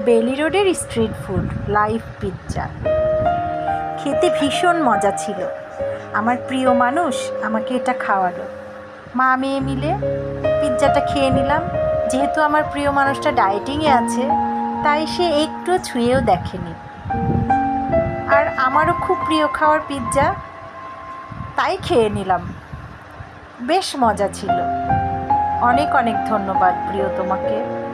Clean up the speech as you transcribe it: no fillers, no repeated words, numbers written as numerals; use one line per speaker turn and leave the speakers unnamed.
বেলি রোডের street food live pizza খেতে ভীষণ মজা ছিল। আমার প্রিয় মানুষ আমাকে এটা খাওয়ালো। মা মেয়ে মিলে পিৎজাটা খেয়ে নিলাম। যেহেতু আমার প্রিয় মানুষটা ডায়েটিংয়ে আছে, তাই সে একটু ছুঁয়েও দেখেনি। আর আমারও খুব প্রিয় খাওয়ার পিৎজা, তাই খেয়ে নিলাম। বেশ মজা ছিল। অনেক অনেক ধন্যবাদ প্রিয় তোমাকে।